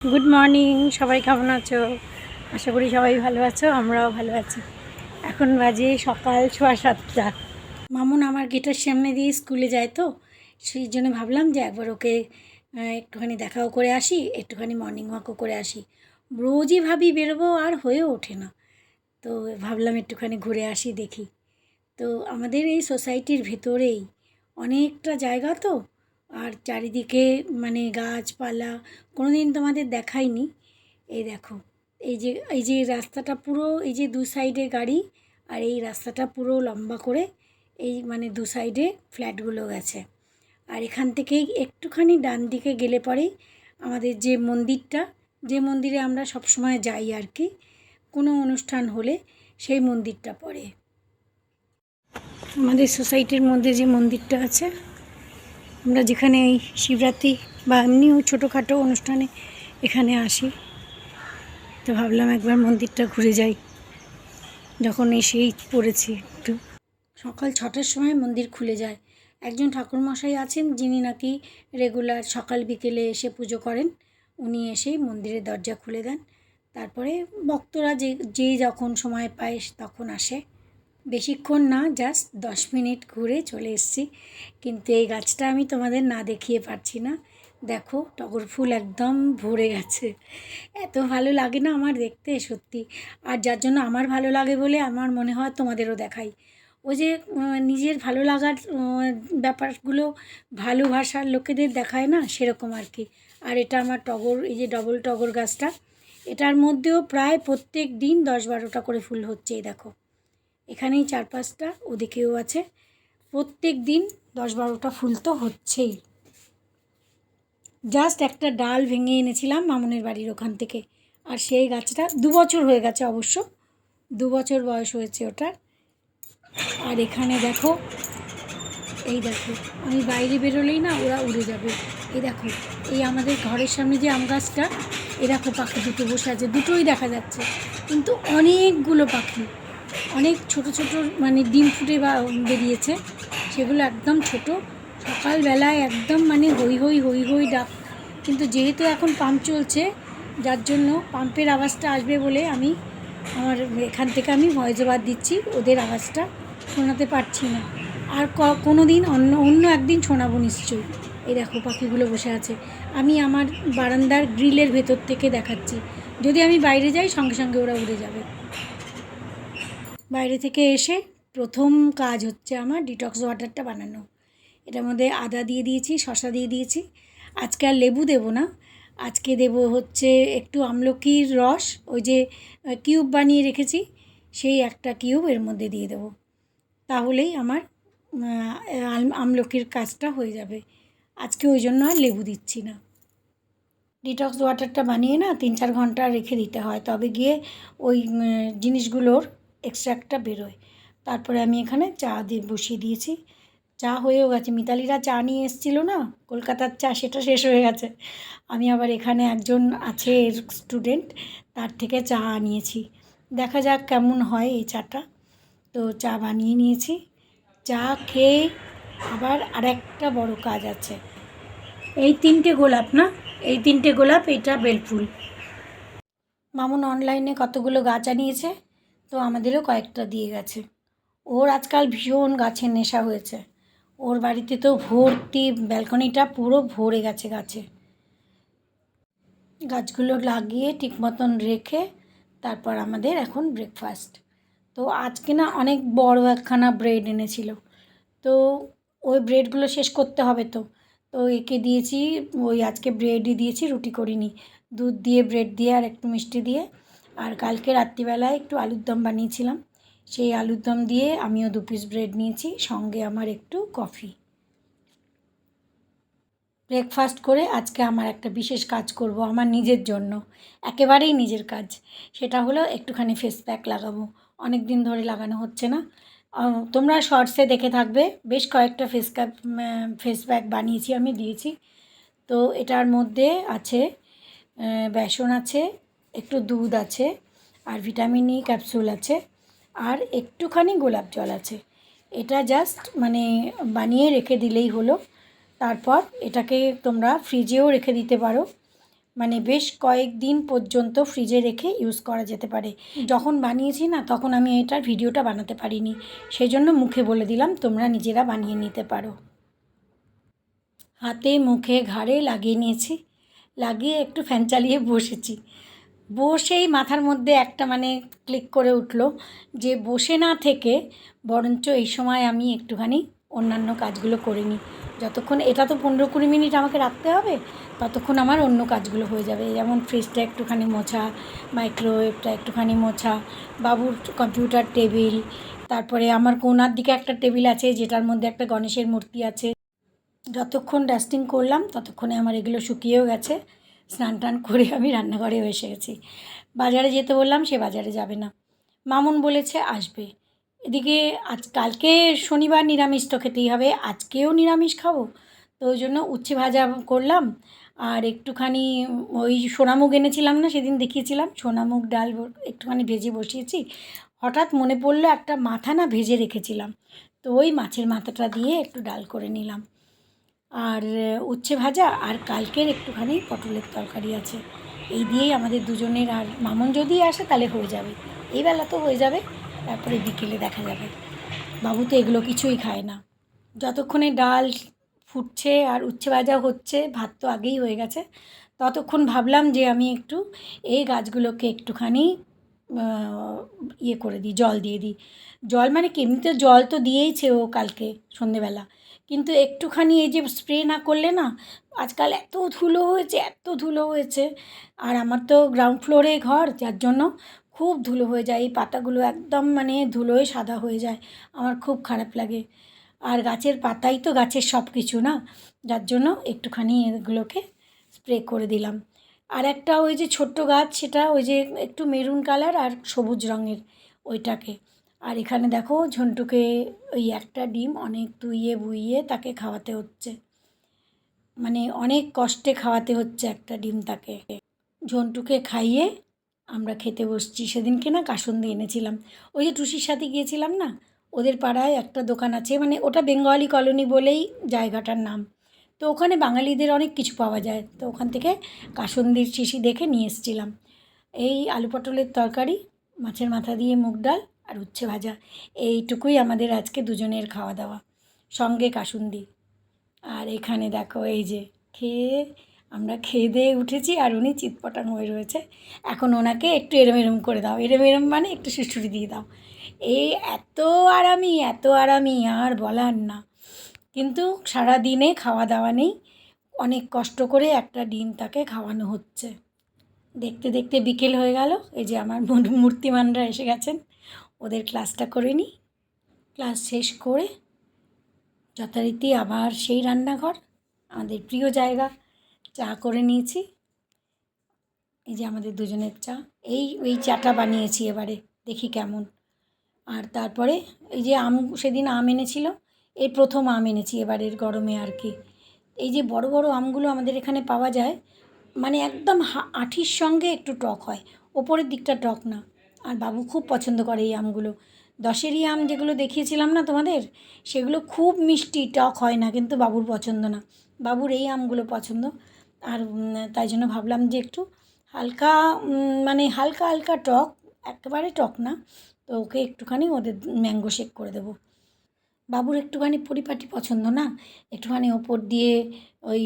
Good morning, সবাই কেমন আছো? আশা করি সবাই ভালো আছো, আমরাও ভালো আছি। এখন বাজে সকাল 6:15। মামুন আমার গেটের সামনে দিয়ে স্কুলে যায়, তো সেই জন্য ভাবলাম যে একবার ওকে একটুখানি দেখাও করে আসি, একটুখানি মর্নিং ওয়াকও করে আসি। রোজই ভাবি বেরোবো, আর হয়ে ওঠে না। তো ভাবলাম একটুখানি ঘুরে আসি, দেখি। তো আমাদের এই সোসাইটির ভেতরেই অনেকটা জায়গা, তো আর চারিদিকে মানে গাছপালা কোনো দিন তোমাদের দেখাইনি। এই দেখো, এই যে রাস্তাটা পুরো, এই যে দু সাইডে গাড়ি, আর এই রাস্তাটা পুরো লম্বা করে এই মানে দু সাইডে ফ্ল্যাটগুলো গেছে। আর এখান থেকেই একটুখানি ডান দিকে গেলে পরেই আমাদের যে মন্দিরটা, যে মন্দিরে আমরা সবসময় যাই আর কি, কোনো অনুষ্ঠান হলে সেই মন্দিরটা পড়ে। আমাদের সোসাইটির মধ্যে যে মন্দিরটা আছে, আমরা যেখানে এই শিবরাত্রি বা এমনিও ছোটোখাটো অনুষ্ঠানে এখানে আসি, তো ভাবলাম একবার মন্দিরটা ঘুরে যাই, যখন এসেই পড়েছি একটু। সকাল 6টার সময় মন্দির খুলে যায়। একজন ঠাকুরমশাই আছেন যিনি নাকি রেগুলার সকাল বিকেলে এসে পুজো করেন। উনি এসেই মন্দিরের দরজা খুলে দেন। তারপরে ভক্তরা যে যখন সময় পায় তখন আসে। বেশিক্ষণ না, জাস্ট 10 মিনিট ঘুরে চলে এসেছি। কিন্তু এই গাছটা আমি তোমাদের না দেখিয়ে পারছি না। দেখো, টগর ফুল একদম ভরে গেছে। এত ভালো লাগে না আমার দেখতে, সত্যি। আর যার জন্য আমার ভালো লাগে বলে আমার মনে হয় তোমাদেরও দেখাই। ওই যে নিজের ভালো লাগার ব্যাপারগুলো ভালোবাসার লোকেদের দেখায় না, সেরকম আর কি। আর এটা আমার টগর, এই যে ডবল টগর গাছটা, এটার মধ্যেও প্রায় প্রত্যেক দিন 10-12টা করে ফুল হচ্ছে। এই দেখো, এখানেই 4-5টা, ওদিকেও আছে। প্রত্যেক দিন 10-12টা ফুল তো হচ্ছেই। জাস্ট একটা ডাল ভেঙে এনেছিলাম মামুনের বাড়ির ওখান থেকে, আর সেই গাছটা 2 বছর হয়ে গেছে অবশ্য, 2 বছর বয়স হয়েছে ওটার। আর এখানে দেখো, এই দেখো, আমি বাইরে বেরোলেই না ওরা উড়ে যাবে। এই দেখো, এই আমাদের ঘরের সামনে যে আম গাছটা, এ দেখো পাখি দুটো বসে আছে, দুটোই দেখা যাচ্ছে, কিন্তু অনেকগুলো পাখি, অনেক ছোট ছোট মানে ডিম ফুটে বা বেরিয়েছে, সেগুলো একদম ছোট। সকালবেলায় একদম মানে হই হই হই হই ডাক। কিন্তু যেহেতু এখন পাম্প চলছে, যার জন্য পাম্পের আওয়াজটা আসবে বলে আমি আমার এখান থেকে আমি ভয়েস ওভার দিচ্ছি, ওদের আওয়াজটা শোনাতে পারছি না। আর কোনো দিন অন্য একদিন শোনাবো নিশ্চয়ই। এই দেখো পাখিগুলো বসে আছে, আমি আমার বারান্দার গ্রিলের ভেতর থেকে দেখাচ্ছি। যদি আমি বাইরে যাই, সঙ্গে সঙ্গে ওরা উড়ে যাবে। বাইরে থেকে এসে প্রথম কাজ হচ্ছে আমার ডিটক্স ওয়াটারটা বানানো। এটার মধ্যে আদা দিয়ে দিয়েছি, শসা দিয়ে দিয়েছি। আজকে আর লেবু দেবো না, আজকে দেব হচ্ছে একটু আমলকির রস, ওই যে কিউব বানিয়ে রেখেছি, সেই একটা কিউব এর মধ্যে দিয়ে দেবো। তাহলেই আমার আমলকির কাজটা হয়ে যাবে। আজকে ওই জন্য আর লেবু দিচ্ছি না। ডিটক্স ওয়াটারটা বানিয়ে না 3-4 ঘন্টা রেখে দিতে হয়, তবে গিয়ে ওই জিনিসগুলোর এক্সট্রাক্টটা বেরোয়। তারপরে আমি এখানে চা দিয়ে বসিয়ে দিয়েছি। চা হয়েও গেছে, মিতালিরা চা নিয়ে এসেছিলো না কলকাতার চা, সেটা শেষ হয়ে গেছে। আমি আবার এখানে একজন আছে স্টুডেন্ট, তার থেকে চা আনিয়েছি। দেখা যাক কেমন হয় এই চাটা। তো চা বানিয়ে নিয়েছি। চা খেয়ে আবার আরেকটা বড় কাজ আছে। এই 3টে গোলাপ না, এই 3টে গোলাপ, এটা বেলফুল। মামুন অনলাইনে কতগুলো গাছ আনিয়েছে, তো আমাদেরও কয়েকটা দিয়ে গেছে। ওর আজকাল ভীষণ গাছের নেশা হয়েছে। ওর বাড়িতে তো ভর্তি, ব্যালকনিটা পুরো ভরে গেছে গাছে। গাছগুলো লাগিয়ে ঠিক মতন রেখে তারপর আমাদের এখন ব্রেকফাস্ট। তো আজকে না অনেক বড় একখানা ব্রেড এনেছিল, তো ওই ব্রেডগুলো শেষ করতে হবে, তো তো একে দিয়েছি, ওই আজকে ব্রেডই দিয়েছি, রুটি করিনি। দুধ দিয়ে, ব্রেড দিয়ে আর একটু মিষ্টি দিয়ে। আর কালকে রাত্রিবেলায় একটু আলুর দম বানিয়েছিলাম, সেই আলুর দম দিয়ে আমিও 2 পিস ব্রেড নিয়েছি, সঙ্গে আমার একটু কফি। ব্রেকফাস্ট করে আজকে আমার একটা বিশেষ কাজ করব আমার নিজের জন্য, একেবারেই নিজের কাজ। সেটা হলো একটুখানি ফেস প্যাক লাগাবো, অনেক দিন ধরে লাগানো হচ্ছে না। তোমরা শর্টসে দেখে থাকবে, বেশ কয়েকটা ফেস প্যাক বানিয়েছি, আমি দিয়েছি। তো এটার মধ্যে আছে বেসন আছে, একটু দুধ আছে, আর ভিটামিন ই ক্যাপসুল আছে, আর একটুখানি গোলাপ জল আছে। এটা জাস্ট মানে বানিয়ে রেখে দিলেই হলো। তারপর এটাকে তোমরা ফ্রিজেও রেখে দিতে পারো, মানে বেশ কয়েকদিন পর্যন্ত ফ্রিজে রেখে ইউজ করা যেতে পারে। যখন বানিয়েছি না তখন আমি এটার ভিডিওটা বানাতে পারিনি, সেই জন্য মুখে বলে দিলাম, তোমরা নিজেরা বানিয়ে নিতে পারো। হাতে মুখে ঘাড়ে লাগিয়ে নিয়েছি, লাগিয়ে একটু ফ্যান চালিয়ে বসেছি। বসেই মাথার মধ্যে একটা মানে ক্লিক করে উঠলো যে বসে না থেকে বরঞ্চ এই সময় আমি একটুখানি অন্যান্য কাজগুলো করে নিই। যতক্ষণ এটা তো 15-20 মিনিট আমাকে রাখতে হবে, ততক্ষণ আমার অন্য কাজগুলো হয়ে যাবে। যেমন ফ্রিজটা একটুখানি মোছা, মাইক্রোওয়েভটা একটুখানি মোছা, বাবুর কম্পিউটার টেবিল, তারপরে আমার কোণার দিকে একটা টেবিল আছে যেটার মধ্যে একটা গণেশের মূর্তি আছে। যতক্ষণ ডাস্টিং করলাম ততক্ষণে আমার এগুলো শুকিয়েও গেছে। স্নান টান করে আমি রান্নাঘরেও এসে গেছি। বাজারে যেতে বললাম, সে বাজারে যাবে না, মামুন বলেছে আসবে। এদিকে কালকে শনিবার নিরামিষ তো খেতেই হবে, আজকেও নিরামিষ খাবো, তো ওই জন্য উচ্ছে ভাজা করলাম। আর একটুখানি ওই সোনামুগ এনেছিলাম না, সেদিন দেখিয়েছিলাম, সোনামুগ ডাল একটুখানি ভেজে বসিয়েছি। হঠাৎ মনে পড়লো একটা মাথা না ভেজে রেখেছিলাম, তো ওই মাছের মাথাটা দিয়ে একটু ডাল করে নিলাম। আর উচ্ছে ভাজা আর কালকের একটুখানি পটলের তরকারি আছে, এই দিয়েই আমাদের দুজনের, আর মামুন যদি আসে তাহলে হয়ে যাবে, এই বেলা তো হয়ে যাবে, তারপরে বিকেলে দেখা যাবে। বাবু তো এগুলো কিছুই খায় না। যতক্ষণে ডাল ফুটছে আর উচ্ছে ভাজা হচ্ছে, ভাত তো আগেই হয়ে গেছে, ততক্ষণ ভাবলাম যে আমি একটু এই গাছগুলোকে একটুখানি ইয়ে করে দিই, জল দিয়ে দিই। জল মানে কি, এমনিতে জল তো দিয়েইছে ও কালকে সন্ধেবেলা, কিন্তু একটুখানি এই যে স্প্রে না করলে না, আজকাল এত ধুলো হয়েছে, এত ধুলো হয়েছে। আর আমার তো গ্রাউন্ড ফ্লোরে ঘর, যার জন্য খুব ধুলো হয়ে যায়, এই পাতাগুলো একদম মানে ধুলোয় সাদা হয়ে যায়, আমার খুব খারাপ লাগে। আর গাছের পাতাই তো গাছের সব কিছু না, যার জন্য একটুখানি এগুলোকে স্প্রে করে দিলাম। আর একটা ওই যে ছোট্ট গাছ, সেটা ওই যে একটু মেরুন কালার আর সবুজ রঙের, ওইটাকে। আর এখানে দেখো ঝন্টুকে ওই একটা ডিম অনেক ধুইয়ে বুইয়ে তাকে খাওয়াতে হচ্ছে, মানে অনেক কষ্টে খাওয়াতে হচ্ছে একটা ডিম তাকে। ঝন্টুকে খাইয়ে আমরা খেতে বসছি। সেদিনকে না কাসুন্দি এনেছিলাম, ওই যে টুসির সাথে গিয়েছিলাম না, ওদের পাড়ায় একটা দোকান আছে, মানে ওটা বেঙ্গলি কলোনি বলেই জায়গাটার নাম, তো ওখানে বাঙালিদের অনেক কিছু পাওয়া যায়, তো ওখান থেকে কাসুন্দির শিশি দেখে নিয়ে এসেছিলাম। এই আলু পটলের তরকারি, মাছের মাথা দিয়ে মুগ ডাল আর উচ্ছে ভাজা, এইটুকুই আমাদের আজকে দুজনের খাওয়া দাওয়া, সঙ্গে কাসুন্দি। আর এখানে দেখো এই যে খেয়ে, আমরা খেয়ে দিয়ে উঠেছি আর উনি চিৎপটাং হয়ে রয়েছে। এখন ওনাকে একটু এরম এরম করে দাও, এরম এরম মানে একটু সুড়সুড়ি দিয়ে দাও। এই এত আরামি, এত আরামি আর বলার না। কিন্তু সারা দিনে খাওয়া দাওয়া নেই, অনেক কষ্ট করে একটা ডিম তাকে খাওয়ানো হচ্ছে। দেখতে দেখতে বিকেল হয়ে গেল। এই যে আমার মূর্তিমানরা এসে গেছেন, ওদের ক্লাসটা করে নিই, ক্লাস শেষ করে যথারীতি আবার সেই রান্নাঘর, আমাদের প্রিয় জায়গা। চা করে নিয়েছি, এই যে আমাদের দুজনের চা, এই চাটা বানিয়েছি এবারে, দেখি কেমন। আর তারপরে এই যে সেদিন আম এনেছিল, এই প্রথম আম এনেছি এবারের গরমে আর কি। এই যে বড় বড় আমগুলো আমাদের এখানে পাওয়া যায়, মানে একদম আঁঠির সঙ্গে একটু টক হয়, ওপরের দিকটা টক না। আর বাবু খুব পছন্দ করে এই আমগুলো। দশেরই আম যেগুলো দেখিয়েছিলাম না তোমাদের, সেগুলো খুব মিষ্টি, টক হয় না, কিন্তু বাবুর পছন্দ না, বাবুর এই আমগুলো পছন্দ। আর তাই জন্য ভাবলাম যে একটু হালকা, মানে হালকা হালকা টক, একেবারে টক না, তো ওকে একটুখানি ওদের ম্যাঙ্গো শেক করে দেবো। বাবুর একটুখানি পরিপাটি পছন্দ না, একটুখানি ওপর দিয়ে ওই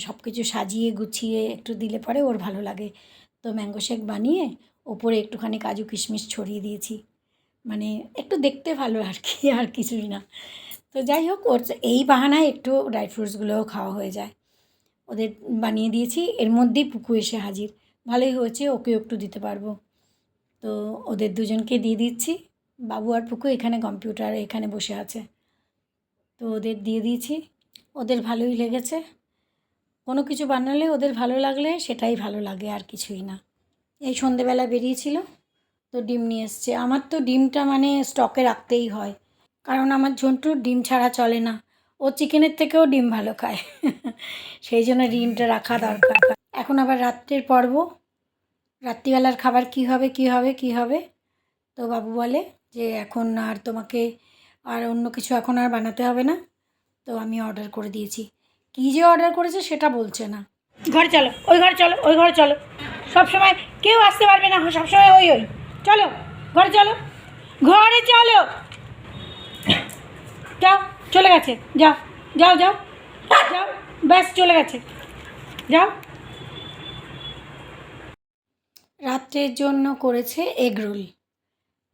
সব কিছু সাজিয়ে গুছিয়ে একটু দিলে পরে ওর ভালো লাগে। তো ম্যাঙ্গো শেক বানিয়ে ওপরে একটুখানি কাজু কিশমিশ ছড়িয়ে দিয়েছি, মানে একটু দেখতে ভালো আর কি, আর কিছুই না। তো যাই হোক, ওর এই বাহানায় একটু ড্রাই ফ্রুটসগুলোও খাওয়া হয়ে যায়। ওদের বানিয়ে দিয়েছি, এর মধ্যেই পুকু এসে হাজির, ভালোই হয়েছে, ওকেও একটু দিতে পারবো। তো ওদের দুজনকে দিয়ে দিচ্ছি, বাবু আর পুকু এখানে কম্পিউটারে এখানে বসে আছে, তো ওদের দিয়ে দিয়েছি। ওদের ভালোই লেগেছে, কোনো কিছু বানালে ওদের ভালো লাগলে সেটাই ভালো লাগে, আর কিছুই না। এই সন্ধেবেলা বেরিয়েছিল, তো ডিম নিয়ে এসছে। আমার তো ডিমটা মানে স্টকে রাখতেই হয়, কারণ আমার ঝন্টুর ডিম ছাড়া চলে না, ও চিকেনের থেকেও ডিম ভালো খায় সেই জন্য ডিমটা রাখা দরকার। এখন আবার রাত্রের পর্ব, রাত্রিবেলার খাবার কী হবে কী হবে কী হবে, তো বাবু বলে যে এখন আর তোমাকে আর অন্য কিছু এখন আর বানাতে হবে না, তো আমি অর্ডার করে দিয়েছি। কী যে অর্ডার করেছে সেটা বলছে না, ঘরে চলো, ওই ঘরে চলো, ওই ঘরে চলো। সবসময় কেউ আসতে পারবে না, সবসময় ওই ওই। চলো ঘরে চলো, ঘরে চলো। যাও, চলে গেছে, যাও যাও যাও যাও, ব্যাস চলে গেছে, যাও। রাত্রের জন্য করেছে এগরোল,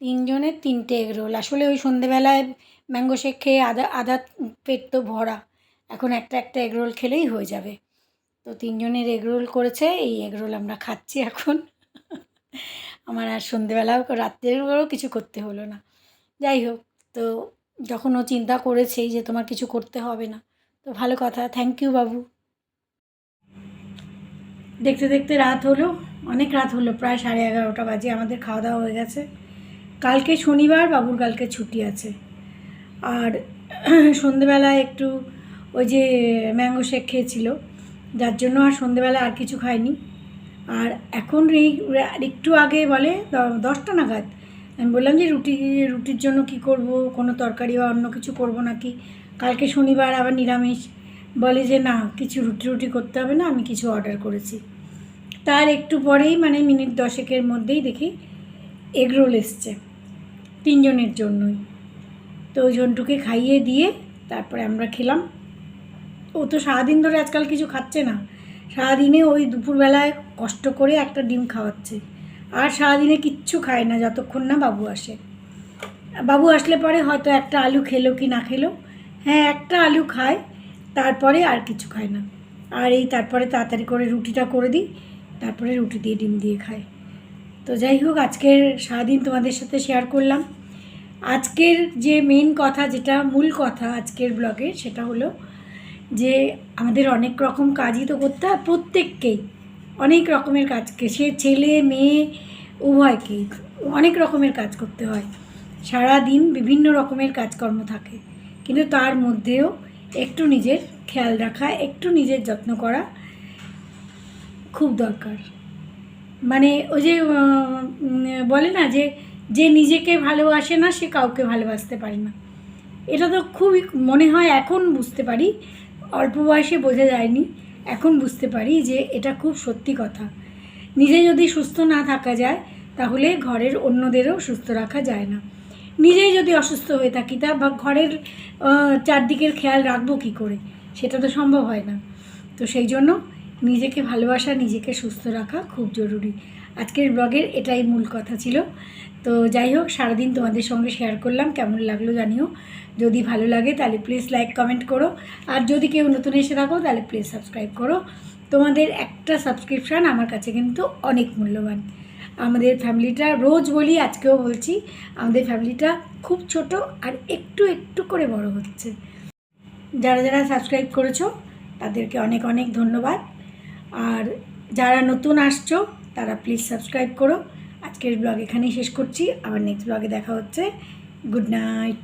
3 জনের 3টে এগরোল। আসলে ওই সন্ধেবেলায় ম্যাঙ্গো শেক খেয়ে আধা আধা পেট তো ভরা, এখন একটা একটা এগরোল খেলেই হয়ে যাবে। তো 3 জনের এগরোল করেছে, এই এগরোল আমরা খাচ্ছি এখন। আমার আর সন্ধেবেলাও রাত্রেরও কিছু করতে হলো না। যাই হোক, তো যখন ও চিন্তা করেছেই যে তোমার কিছু করতে হবে না, তো ভালো কথা, থ্যাংক ইউ বাবু। দেখতে দেখতে রাত হলো, অনেক রাত হলো, প্রায় 11:30 বাজে। আমাদের খাওয়া দাওয়া হয়ে গেছে। কালকে শনিবার, বাবুর কালকে ছুটি আছে। আর সন্ধেবেলায় একটু ওই যে ম্যাঙ্গো শেক খেয়েছিল, যার জন্য আর সন্ধেবেলা আর কিছু খাইনি। আর এখন একটু আগে বলে 10টা নাগাদ আমি বললাম যে রুটির জন্য কি করব, কোনো তরকারি বা অন্য কিছু করব নাকি, কালকে শনিবার আবার নিরামিষ। বলে যে না, কিছু রুটি করতে হবে না, আমি কিছু অর্ডার করেছি। তার একটু পরেই মানে মিনিট 10-এর মধ্যেই দেখি এগরোল এসছে 3 জনের জন্যই। তো ওই জনটুকে খাইয়ে দিয়ে তারপরে আমরা খেলাম। ও তো সারাদিন ধরে আজকাল কিছু খাচ্ছে না, সারাদিনে ওই দুপুরবেলায় কষ্ট করে একটা ডিম খাওয়াচ্ছে, আর সারাদিনে কিচ্ছু খায় না যতক্ষণ না বাবু আসে। বাবু আসলে পরে হয়তো একটা আলু খেলো কি না খেলো, হ্যাঁ একটা আলু খায়, তারপরে আর কিছু খায় না। আর এই তারপরে তাড়াতাড়ি করে রুটিটা করে দিই, তারপরে রুটি দিয়ে ডিম দিয়ে খায়। তো যাই হোক, আজকের সারাদিন তোমাদের সাথে শেয়ার করলাম। আজকের যে মেন কথা, যেটা মূল কথা আজকের ব্লগের, সেটা হলো যে আমাদের অনেক রকম কাজই তো করতে হয় প্রত্যেককেই, অনেক রকমের কাজকে, সে ছেলে মেয়ে উভয়কেই অনেক রকমের কাজ করতে হয়। সারা দিন বিভিন্ন রকমের কাজকর্ম থাকে, কিন্তু তার মধ্যেও একটু নিজের খেয়াল রাখা, একটু নিজের যত্ন করা খুব দরকার। মানে ওই যে বলে না যে যে নিজেকে ভালোবাসে না সে কাউকে ভালোবাসতে পারে না। এটা তো খুবই মনে হয় এখন বুঝতে পারি, অল্প বয়সে বোঝা যায়নি, এখন বুঝতে পারি যে এটা খুব সত্যি কথা। নিজে যদি সুস্থ না থাকা যায়, তাহলে ঘরের অন্যদেরও সুস্থ রাখা যায় না। নিজেই যদি অসুস্থ হয়ে থাকি, তা বা ঘরের চারদিকের খেয়াল রাখবো কী করে, সেটা তো সম্ভব হয় না। তো সেই জন্য নিজেকে ভালোবাসা, নিজেকে সুস্থ রাখা খুব জরুরি। আজকের ব্লগের এটাই মূল কথা ছিল। তো যাই হোক, সারাদিন তোমাদের সঙ্গে শেয়ার করলাম, কেমন লাগলো জানিও। যদি ভালো লাগে তাহলে প্লিজ লাইক কমেন্ট করো, আর যদি কেউ নতুন এসে থাকো তাহলে প্লিজ সাবস্ক্রাইব করো। তোমাদের একটা সাবস্ক্রিপশান আমার কাছে কিন্তু অনেক মূল্যবান। আমাদের ফ্যামিলিটা, রোজ বলি আজকেও বলছি, আমাদের ফ্যামিলিটা খুব ছোট আর একটু একটু করে বড় হচ্ছে। যারা যারা সাবস্ক্রাইব করেছো তাদেরকে অনেক অনেক ধন্যবাদ। আর যারা নতুন আসছো তারা প্লিজ সাবস্ক্রাইব করো। আজকের ব্লগ এখানেই শেষ করছি, আবার নেক্সট ব্লগে দেখা হচ্ছে। Good night.